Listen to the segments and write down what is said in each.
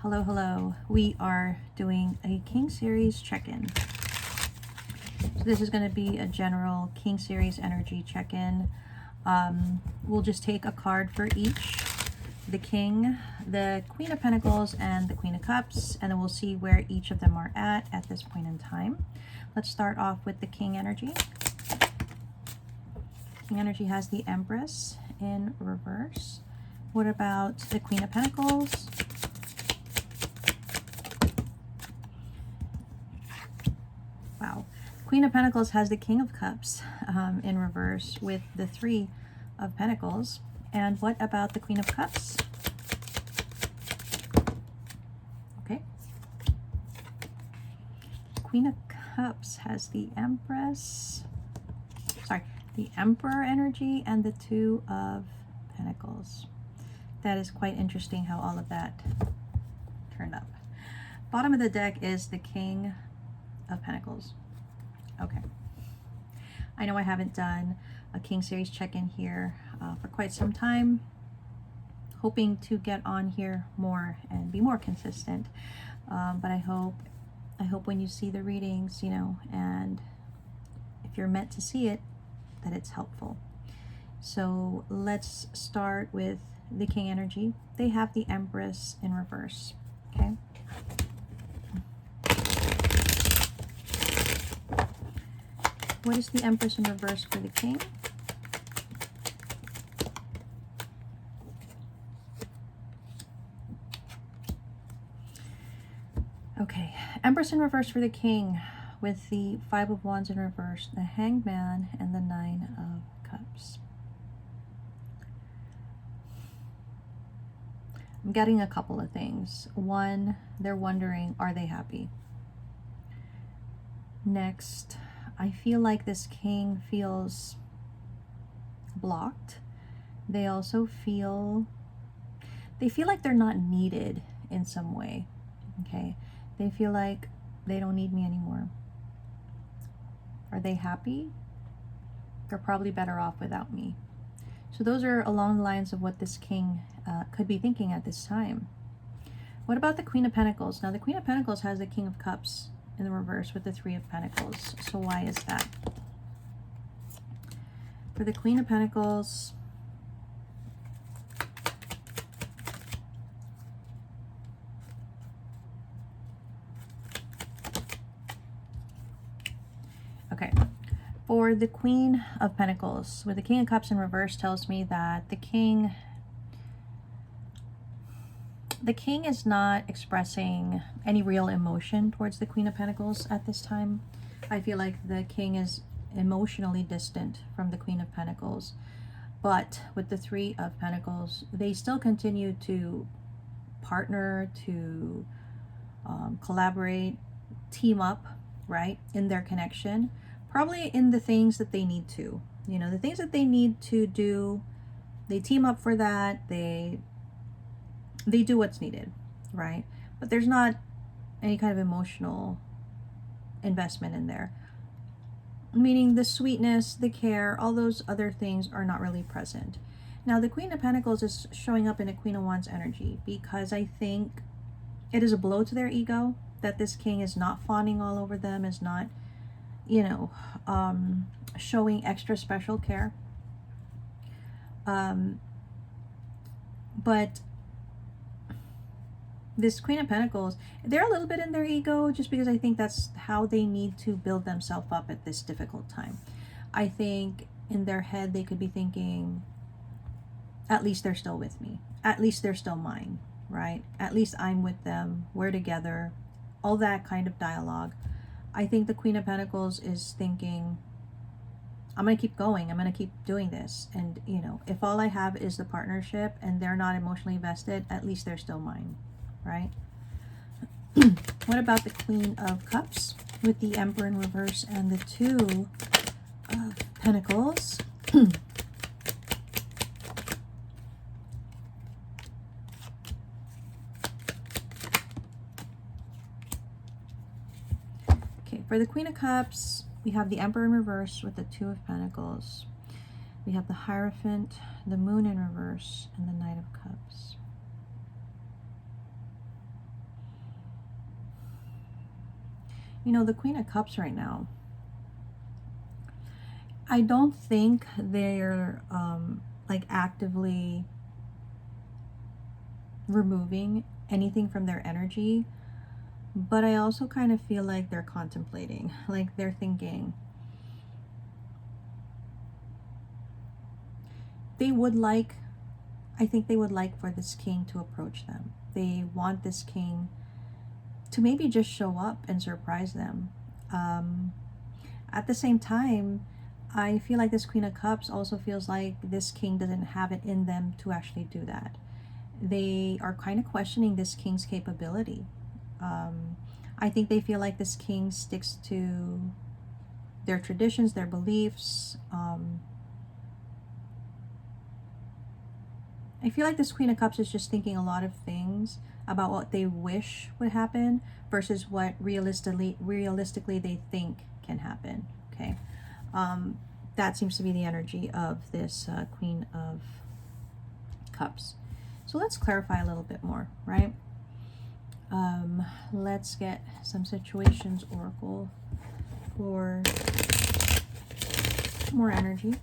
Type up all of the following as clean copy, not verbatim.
Hello, hello. We are doing a King Series check-in. So this is going to be a general King Series energy check-in. We'll just take a card for each. The King, the Queen of Pentacles, and the Queen of Cups, and then we'll see where each of them are at this point in time. Let's start off with the King energy. King energy has the Empress in reverse. What about the Queen of Pentacles? Wow. Queen of Pentacles has the King of Cups in reverse with the Three of Pentacles. And what about the Queen of Cups? Okay. Queen of Cups has the Empress. Sorry, the Emperor energy and the Two of Pentacles. That is quite interesting how all of that turned up. Bottom of the deck is the King of Pentacles. Okay. I know I haven't done a King Series check-in here for quite some time. Hoping to get on here more and be more consistent. But I hope when you see the readings, you know, and if you're meant to see it, that it's helpful. So let's start with the King energy. They have the Empress in reverse. Okay. What is the Empress in reverse for the King? Okay, Empress in reverse for the King with the Five of Wands in reverse, the Hanged Man, and the Nine of Cups. I'm getting a couple of things. One, they're wondering, are they happy? Next, I feel like this King feels blocked. They also feel like they're not needed in some way. Okay, they feel like they don't need me anymore. Are they happy? They're probably better off without me. So those are along the lines of what this King could be thinking at this time. What about the Queen of Pentacles? Now the Queen of Pentacles has the King of Cups in the reverse with the Three of Pentacles. So why is that? For the Queen of Pentacles, okay. For the Queen of Pentacles, with the King of Cups in reverse, tells me that the King is not expressing any real emotion towards the Queen of Pentacles at this time. I feel like the King is emotionally distant from the Queen of Pentacles. But with the Three of Pentacles, they still continue to partner, to collaborate, team up, right, in their connection. Probably in the things that they need to. You know, the things that they need to do, they team up for that. They do what's needed, right? But there's not any kind of emotional investment in there. Meaning the sweetness, the care, all those other things are not really present. Now, the Queen of Pentacles is showing up in a Queen of Wands energy because I think it is a blow to their ego that this King is not fawning all over them, is not, you know, showing extra special care. But this Queen of Pentacles, they're a little bit in their ego just because I think that's how they need to build themselves up at this difficult time. I think in their head they could be thinking, at least they're still with me. At least they're still mine, right? At least I'm with them. We're together. All that kind of dialogue. I think the Queen of Pentacles is thinking, I'm going to keep going. I'm going to keep doing this. And, you know, if all I have is the partnership and they're not emotionally vested, at least they're still mine. Right? What about the Queen of Cups with the Emperor in reverse and the Two of Pentacles? Okay, for the Queen of Cups, we have the Emperor in reverse with the Two of Pentacles. We have the Hierophant, the Moon in reverse, and the Knight of Cups. You know, the Queen of Cups right now, I don't think they're like actively removing anything from their energy, but I also kind of feel like they're contemplating, like they're thinking. They would like, I think they would like for this king to approach them. They want this king to maybe just show up and surprise them. At the same time, I feel like this Queen of Cups also feels like this king doesn't have it in them to actually do that. They are kind of questioning this king's capability. I think they feel like this king sticks to their traditions, their beliefs. I feel like this Queen of Cups is just thinking a lot of things about what they wish would happen versus what realistically they think can happen. Okay, that seems to be the energy of this Queen of Cups. So let's clarify a little bit more, right? Let's get some situations oracle for more energy.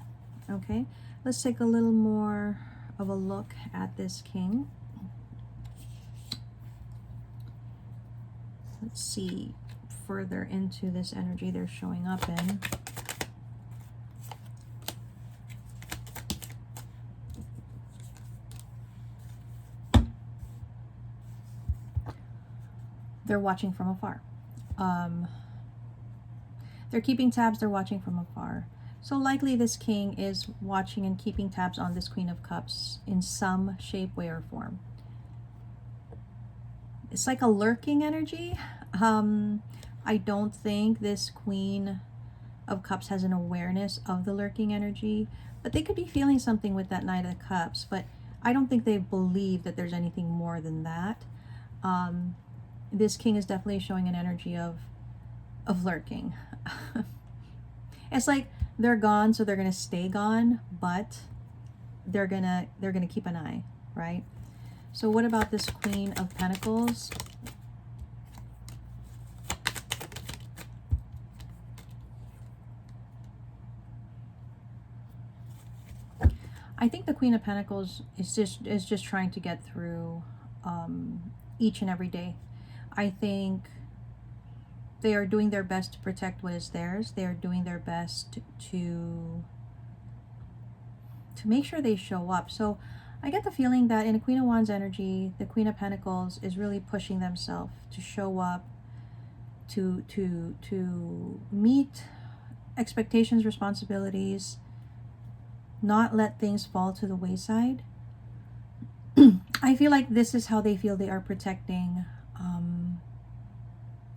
Okay, let's take a little more of a look at this king. Let's see further into this energy they're showing up in. They're watching from afar. They're keeping tabs, they're watching from afar. So likely this king is watching and keeping tabs on this Queen of Cups in some shape, way, or form. It's like a lurking energy. I don't think this Queen of Cups has an awareness of the lurking energy, but they could be feeling something with that Knight of Cups, but I don't think they believe that there's anything more than that. This king is definitely showing an energy of lurking. It's like they're gone, so they're gonna stay gone, but they're gonna keep an eye, right? So what about this Queen of Pentacles? I think the Queen of Pentacles is just trying to get through each and every day. I think they are doing their best to protect what is theirs. They are doing their best to make sure they show up. So I get the feeling that in a Queen of Wands energy, the Queen of Pentacles is really pushing themselves to show up, to meet expectations, responsibilities, not let things fall to the wayside. I feel like this is how they feel they are protecting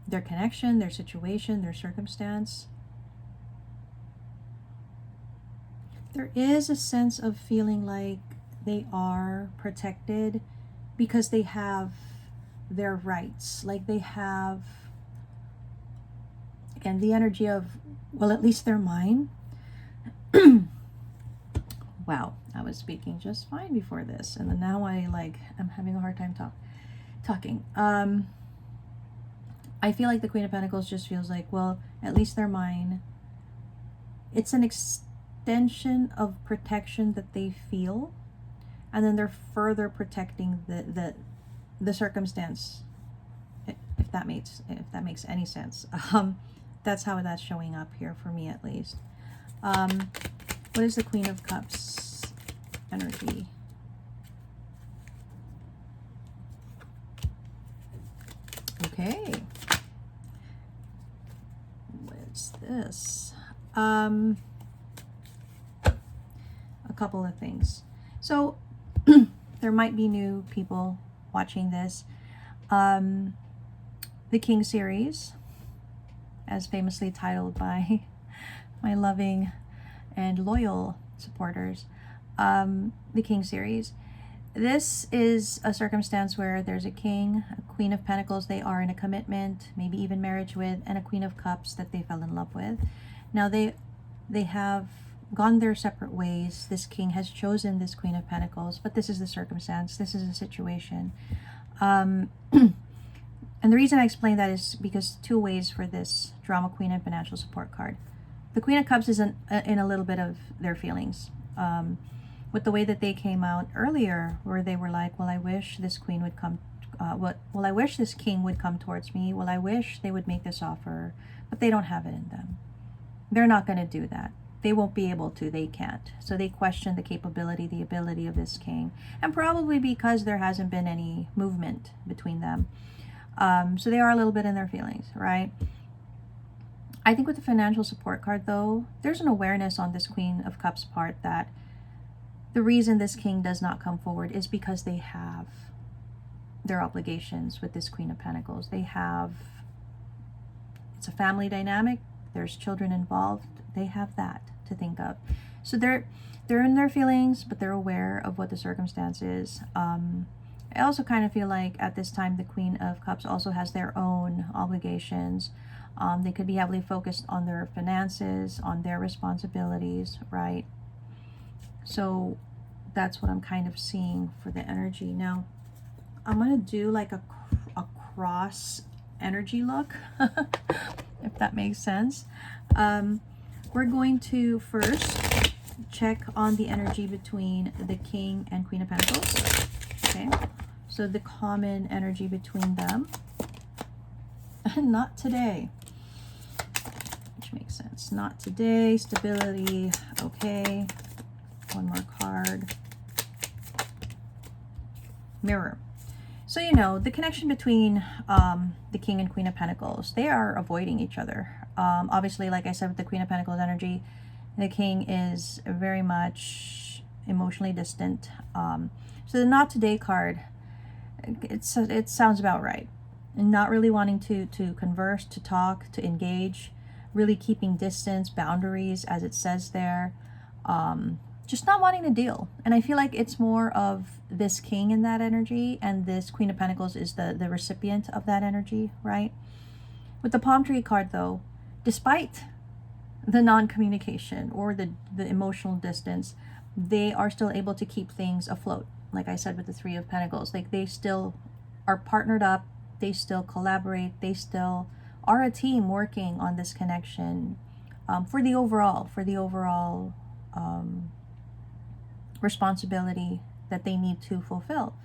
their connection, their situation, their circumstance. There is a sense of feeling like they are protected because they have their rights. Like they have, again, the energy of, well, at least they're mine. Wow, I was speaking just fine before this, and then now I'm having a hard time talking. I feel like the Queen of Pentacles just feels like, well, at least they're mine. It's an extension of protection that they feel, and then they're further protecting the circumstance, if that makes any sense. That's how that's showing up here for me, at least. What is the Queen of Cups energy? Okay. What's this? A couple of things. So there might be new people watching this. The King series, as famously titled by my loving and loyal supporters, the King series. This is a circumstance where there's a king, a Queen of Pentacles they are in a commitment, maybe even marriage with, and a Queen of Cups that they fell in love with. Now they have gone their separate ways. This king has chosen this Queen of Pentacles, but this is the circumstance. This is a situation. And the reason I explain that is because two ways for this drama queen and financial support card. The Queen of Cups is in a little bit of their feelings. With the way that they came out earlier, where they were like, well, I wish this queen would come, well, I wish this king would come towards me. Well, I wish they would make this offer, but they don't have it in them. They're not going to do that. They won't be able to. They can't. So they question the capability, the ability of this king, and probably because there hasn't been any movement between them. So they are a little bit in their feelings, right? I think with the financial support card, though, there's an awareness on this Queen of Cups part that the reason this king does not come forward is because they have their obligations with this Queen of Pentacles. They have, it's a family dynamic. There's children involved. They have that to think of. So they're in their feelings, but they're aware of what the circumstance is. I also kind of feel like at this time, the Queen of Cups also has their own obligations. They could be heavily focused on their finances, on their responsibilities, right? So that's what I'm kind of seeing for the energy. Now, I'm going to do like a cross energy look, if that makes sense. We're going to first check on the energy between the King and Queen of Pentacles. Okay, so the common energy between them. Not today. Which makes sense. Not today. Stability. Okay. One more card. Mirror. So, you know, the connection between the King and Queen of Pentacles, they are avoiding each other. Obviously, like I said, with the Queen of Pentacles energy, the King is very much emotionally distant. So the not today card, it sounds about right. And not really wanting to converse, to talk, to engage, really keeping distance, boundaries, as it says there. Just not wanting to deal. And I feel like it's more of this King in that energy, and this Queen of Pentacles is the recipient of that energy, right? With the Palm Tree card, though, despite the non-communication or the emotional distance, they are still able to keep things afloat. Like I said with the Three of Pentacles, like they still are partnered up, they still collaborate, they still are a team working on this connection for the overall responsibility that they need to fulfill.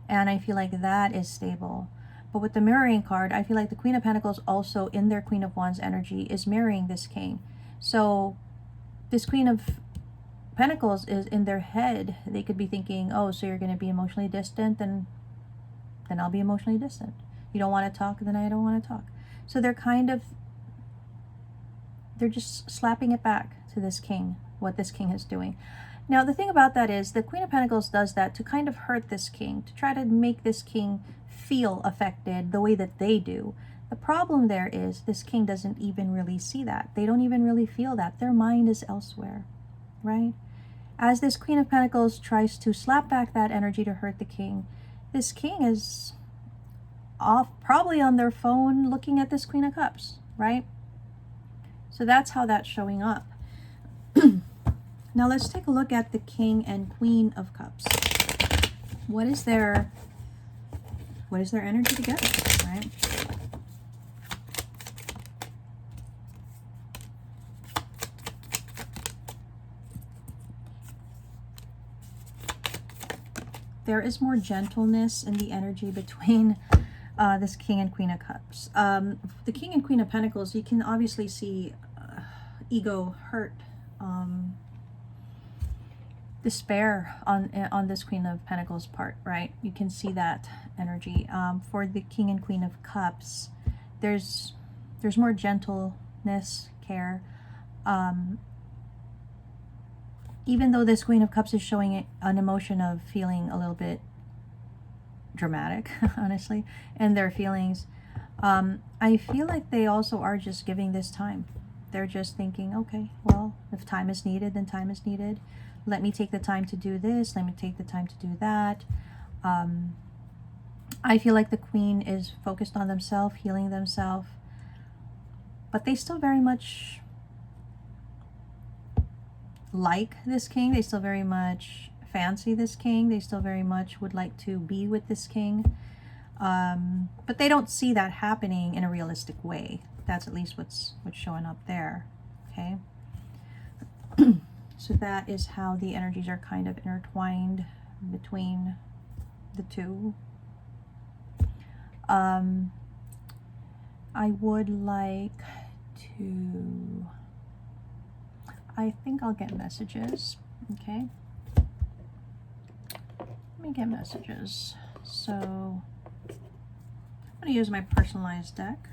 And I feel like that is stable. But with the mirroring card, I feel like the Queen of Pentacles also in their Queen of Wands energy is mirroring this King. So this Queen of Pentacles is in their head. They could be thinking, oh, so you're going to be emotionally distant, then I'll be emotionally distant. You don't want to talk, then I don't want to talk. So they're just slapping it back to this King, what this King is doing. Now, the thing about that is the Queen of Pentacles does that to kind of hurt this King, to try to make this King feel affected the way that they do. The problem there is this King doesn't even really see that. They don't even really feel that. Their mind is elsewhere, right? As this Queen of Pentacles tries to slap back that energy to hurt the King, this King is off, probably on their phone, looking at this Queen of Cups, right? So that's how that's showing up. Now let's take a look at the King and Queen of Cups. What is their energy together, right? There is more gentleness in the energy between this King and Queen of Cups. The King and Queen of Pentacles, you can obviously see ego hurt, despair on this Queen of Pentacles part, right? You can see that energy. For the King and Queen of Cups, there's more gentleness, care. Even though this Queen of Cups is showing an emotion of feeling a little bit dramatic, honestly, in their feelings, I feel like they also are just giving this time. They're just thinking, okay, well, if time is needed, then time is needed. Let me take the time to do this. Let me take the time to do that. I feel like the Queen is focused on themselves, healing themselves, but they still very much like this King. They still very much fancy this King. They still very much would like to be with this King. But they don't see that happening in a realistic way. That's at least what's showing up there. Okay. So that is how the energies are kind of intertwined between the two. I would like to, I think I'll get messages. Okay. Let me get messages. So I'm going to use my personalized deck.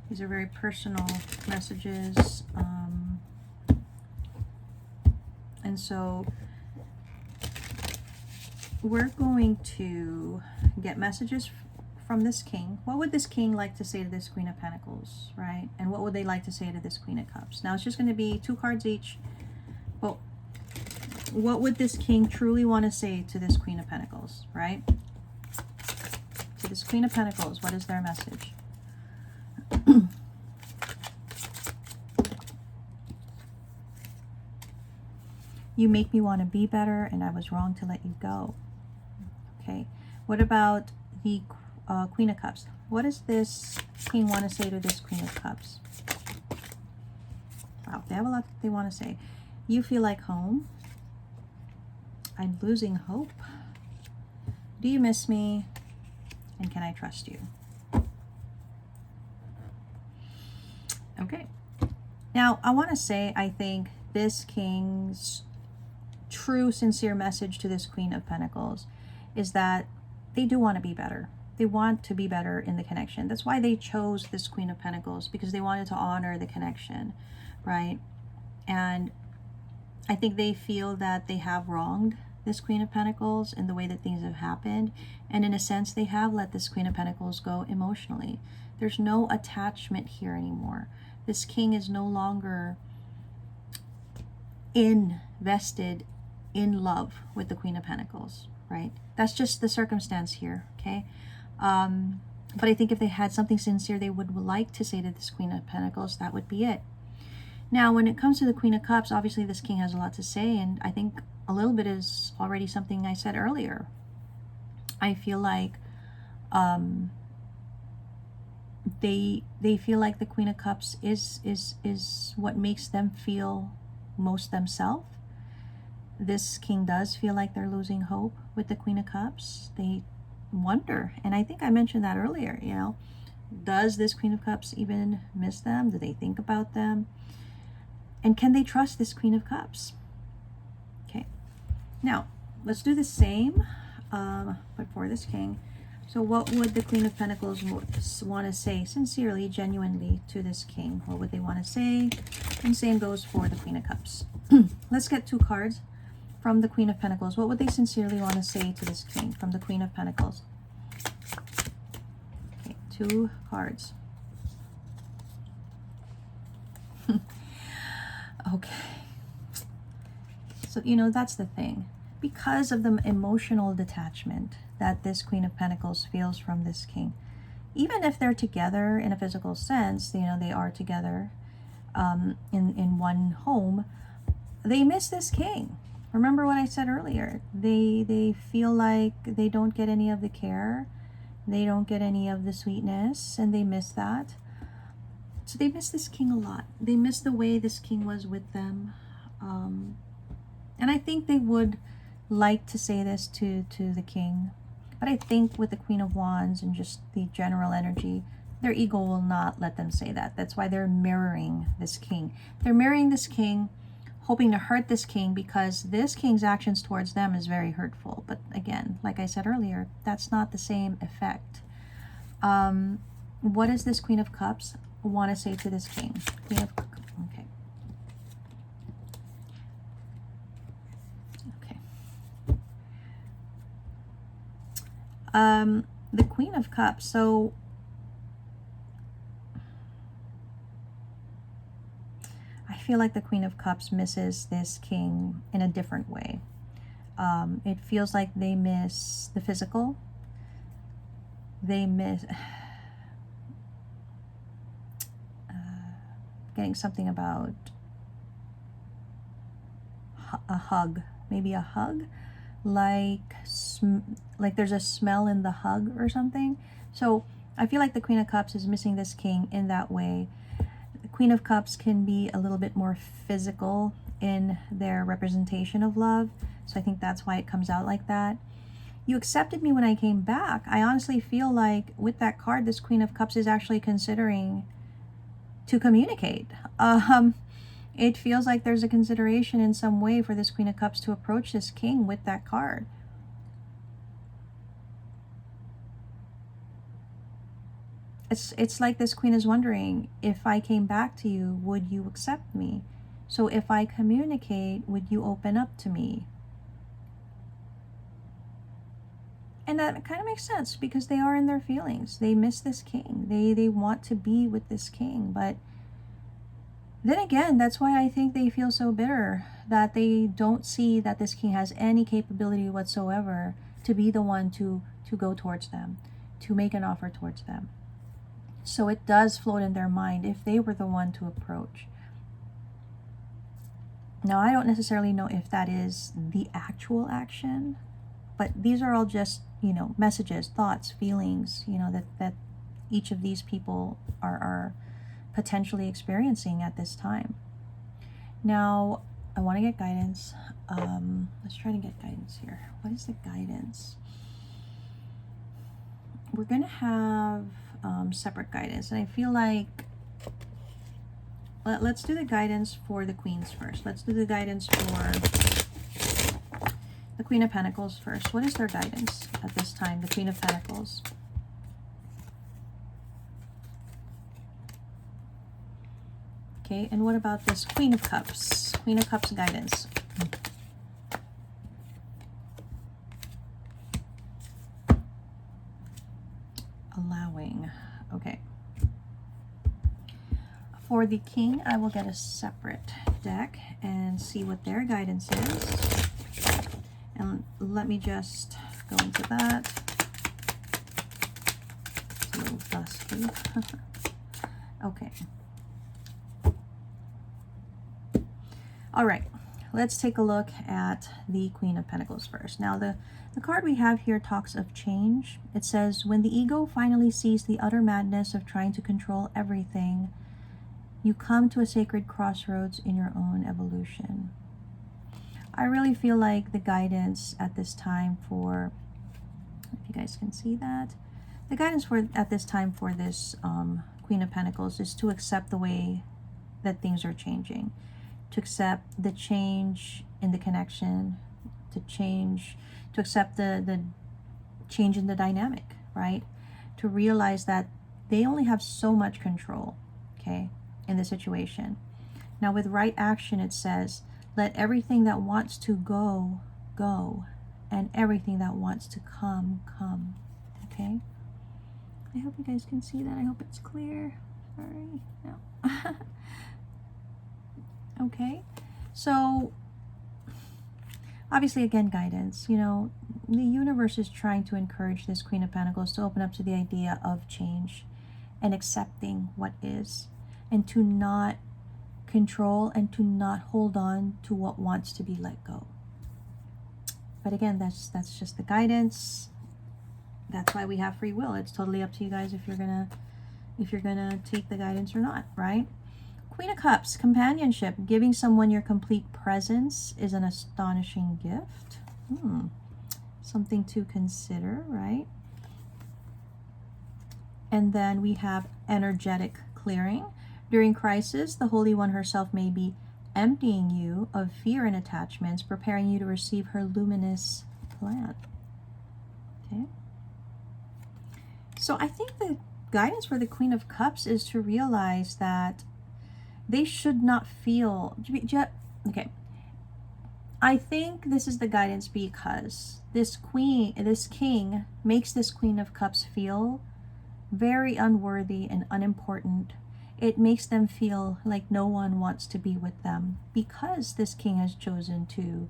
These are very personal messages. And so we're going to get messages from this king. What would this king like to say to this Queen of Pentacles, right? And what would they like to say to this Queen of Cups? Now it's just going to be 2 cards each. But what would this king truly want to say to this Queen of Pentacles, right? To this Queen of Pentacles, what is their message? You make me want to be better, and I was wrong to let you go. Okay. What about the Queen of Cups? What does this king want to say to this Queen of Cups? Wow, they have a lot that they want to say. You feel like home. I'm losing hope. Do you miss me? And can I trust you? Okay. Now, I want to say, I think this king's true, sincere message to this Queen of Pentacles is that they do want to be better. They want to be better in the connection. That's why they chose this Queen of Pentacles, because they wanted to honor the connection, right? And I think they feel that they have wronged this Queen of Pentacles in the way that things have happened. And in a sense, they have let this Queen of Pentacles go emotionally. There's no attachment here anymore. This king is no longer invested in love with the Queen of Pentacles, right? That's just the circumstance here, okay? But I think if they had something sincere they would like to say to this Queen of Pentacles, that would be it. Now, when it comes to the Queen of Cups, obviously this king has a lot to say, and I think a little bit is already something I said earlier. I feel like they feel like the Queen of Cups is what makes them feel most themselves. This king does feel like they're losing hope with the Queen of Cups. They wonder, and I think I mentioned that earlier, you know, does this Queen of Cups even miss them? Do they think about them? And can they trust this Queen of Cups? Okay, now let's do the same, but for this king. So what would the Queen of Pentacles want to say sincerely, genuinely to this king? What would they want to say? And same goes for the Queen of Cups. Let's get 2 cards from the Queen of Pentacles. What would they sincerely want to say to this king from the Queen of Pentacles? Okay, 2 cards. Okay. So, you know, that's the thing. Because of the emotional detachment that this Queen of Pentacles feels from this king, even if they're together in a physical sense, you know, they are together in one home, they miss this king. Remember what I said earlier. They feel like they don't get any of the care. They don't get any of the sweetness, and they miss that. So they miss this king a lot. They miss the way this king was with them. And I think they would like to say this to the king. But I think with the Queen of Wands and just the general energy, their ego will not let them say that. That's why they're mirroring this king. They're mirroring this king, hoping to hurt this king, because this king's actions towards them is very hurtful. But again, like I said earlier, that's not the same effect. What does this Queen of Cups want to say to this king? Queen of, okay. The Queen of Cups. So I feel like the Queen of Cups misses this king in a different way. It feels like they miss the physical. They miss getting something about a hug, maybe a hug. like like there's a smell in the hug or something. So I feel like the Queen of Cups is missing this king in that way. The Queen of Cups can be a little bit more physical in their representation of love. So I think that's why it comes out like that. You accepted me when I came back. I honestly feel like with that card, this Queen of Cups is actually considering to communicate. It feels like there's a consideration in some way for this Queen of Cups to approach this king with that card. It's like this queen is wondering, if I came back to you, would you accept me? So if I communicate, would you open up to me? And that kind of makes sense because they are in their feelings. They miss this king. They want to be with this king. But then again, that's why I think they feel so bitter, that they don't see that this king has any capability whatsoever to be the one to go towards them, to make an offer towards them. So it does float in their mind if they were the one to approach. Now, I don't necessarily know if that is the actual action, but these are all just, messages, thoughts, feelings, that each of these people are potentially experiencing at this time. Now, I want to get guidance. Let's try to get guidance here. What is the guidance? We're going to have separate guidance, and I feel like let's do the guidance for the queens first. Let's do the guidance for the Queen of Pentacles first. What is their guidance at this time? The Queen of Pentacles. Okay, and what about this Queen of Cups? Queen of Cups guidance. Allowing. Okay. For the King, I will get a separate deck and see what their guidance is. And let me just go into that. It's a little dusty. Okay. All right, let's take a look at the Queen of Pentacles first. Now, the card we have here talks of change. It says, when the ego finally sees the utter madness of trying to control everything, you come to a sacred crossroads in your own evolution. I really feel like the guidance at this time for, if you guys can see that, the guidance for at this time for this Queen of Pentacles is to accept the way that things are changing, to accept the change in the connection, to accept the change in the dynamic, right? To realize that they only have so much control, okay, in the situation. Now, with right action, it says, let everything that wants to go, go, and everything that wants to come, come. Okay? I hope you guys can see that. I hope it's clear. Sorry. No. Okay. So, obviously, again, guidance. The universe is trying to encourage this Queen of Pentacles to open up to the idea of change and accepting what is, and to not control and to not hold on to what wants to be let go. But again, that's just the guidance. That's why we have free will. It's totally up to you guys if you're gonna take the guidance or not, right? Queen of Cups, companionship. Giving someone your complete presence is an astonishing gift. Something to consider, right? And then we have energetic clearing. During crisis, the Holy One herself may be emptying you of fear and attachments, preparing you to receive her luminous plan. Okay. So I think the guidance for the Queen of Cups is to realize that they should not feel... Okay. I think this is the guidance because this king makes this Queen of Cups feel very unworthy and unimportant. It makes them feel like no one wants to be with them because this king has chosen to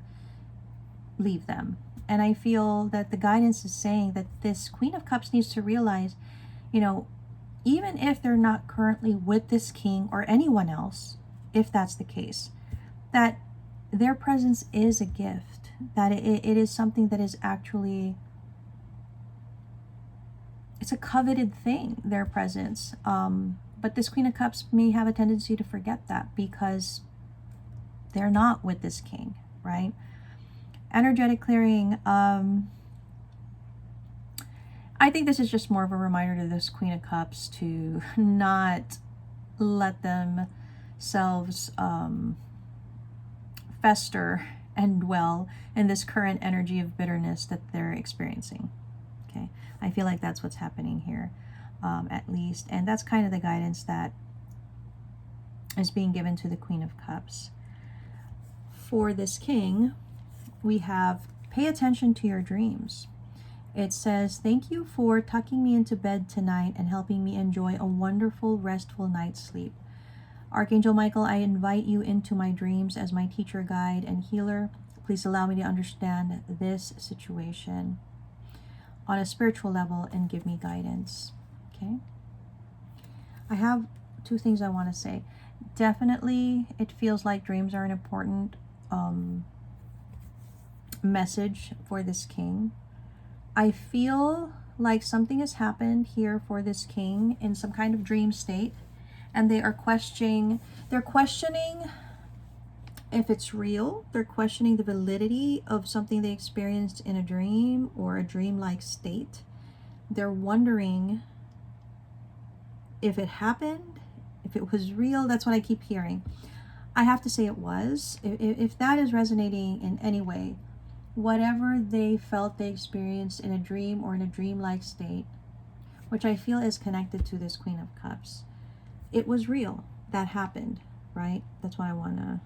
leave them. And I feel that the guidance is saying that this Queen of Cups needs to realize, even if they're not currently with this king or anyone else, if that's the case, that their presence is a gift. that it is something that is actually, it's a coveted thing, their presence. But this Queen of Cups may have a tendency to forget that because they're not with this king, right? Energetic clearing. I think this is just more of a reminder to this Queen of Cups to not let themselves fester and dwell in this current energy of bitterness that they're experiencing. Okay, I feel like that's what's happening here, at least. And that's kind of the guidance that is being given to the Queen of Cups. For this king, we have pay attention to your dreams. It says, thank you for tucking me into bed tonight and helping me enjoy a wonderful, restful night's sleep. Archangel Michael, I invite you into my dreams as my teacher, guide, and healer. Please allow me to understand this situation on a spiritual level and give me guidance. Okay? I have two things I want to say. Definitely, it feels like dreams are an important message for this king. I feel like something has happened here for this king in some kind of dream state, and they're questioning if it's real. They're questioning the validity of something they experienced in a dream or a dreamlike state. They're wondering if it happened, if it was real. That's what I keep hearing. I have to say it was. If that is resonating in any way, whatever they felt they experienced in a dream or in a dreamlike state, which I feel is connected to this Queen of Cups, it was real. That happened, right? That's what I want to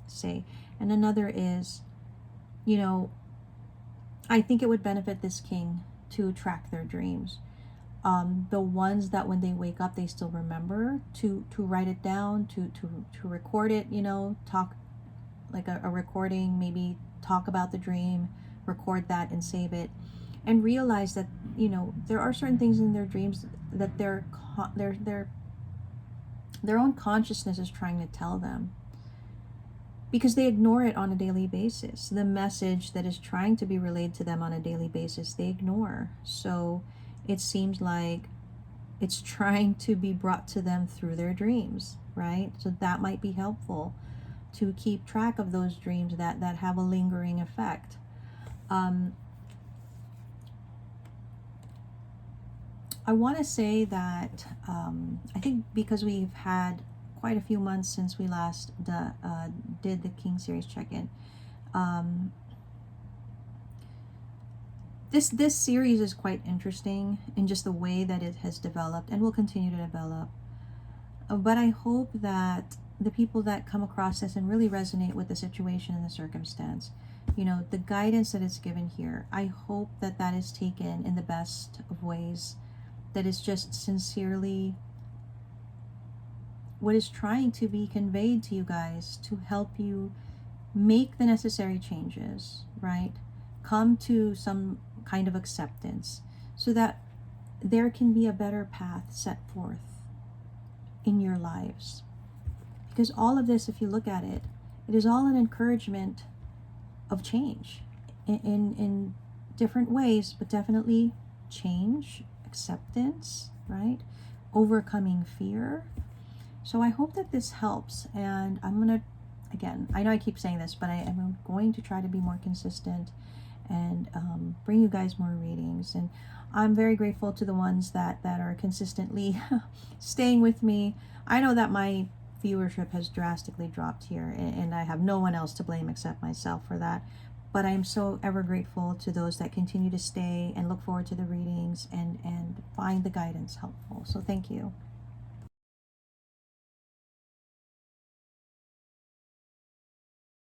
say. And another is, you know, I think it would benefit this king to track their dreams. The ones that when they wake up they still remember, to write it down, to record it, you know, talk like a recording, maybe talk about the dream, record that and save it, and realize that, you know, there are certain things in their dreams that their own consciousness is trying to tell them, because they ignore it on a daily basis. The message that is trying to be relayed to them on a daily basis, they ignore. So it seems like it's trying to be brought to them through their dreams, right? So that might be helpful to keep track of those dreams that have a lingering effect. I want to say that I think because we've had quite a few months since we last did the King Series check-in, this series is quite interesting in just the way that it has developed and will continue to develop. But I hope that the people that come across this and really resonate with the situation and the circumstance, you know, the guidance that is given here, I hope that that is taken in the best of ways, that is just sincerely what is trying to be conveyed to you guys to help you make the necessary changes, right? Come to some kind of acceptance so that there can be a better path set forth in your lives. Because all of this, if you look at it, it is all an encouragement of change in different ways, but definitely change, acceptance, right? Overcoming fear. So I hope that this helps, and I'm going to, again, I know I keep saying this, but I am going to try to be more consistent and bring you guys more readings. And I'm very grateful to the ones that are consistently staying with me. I know that my viewership has drastically dropped here, and I have no one else to blame except myself for that. But I am so ever grateful to those that continue to stay and look forward to the readings and find the guidance helpful. So thank you.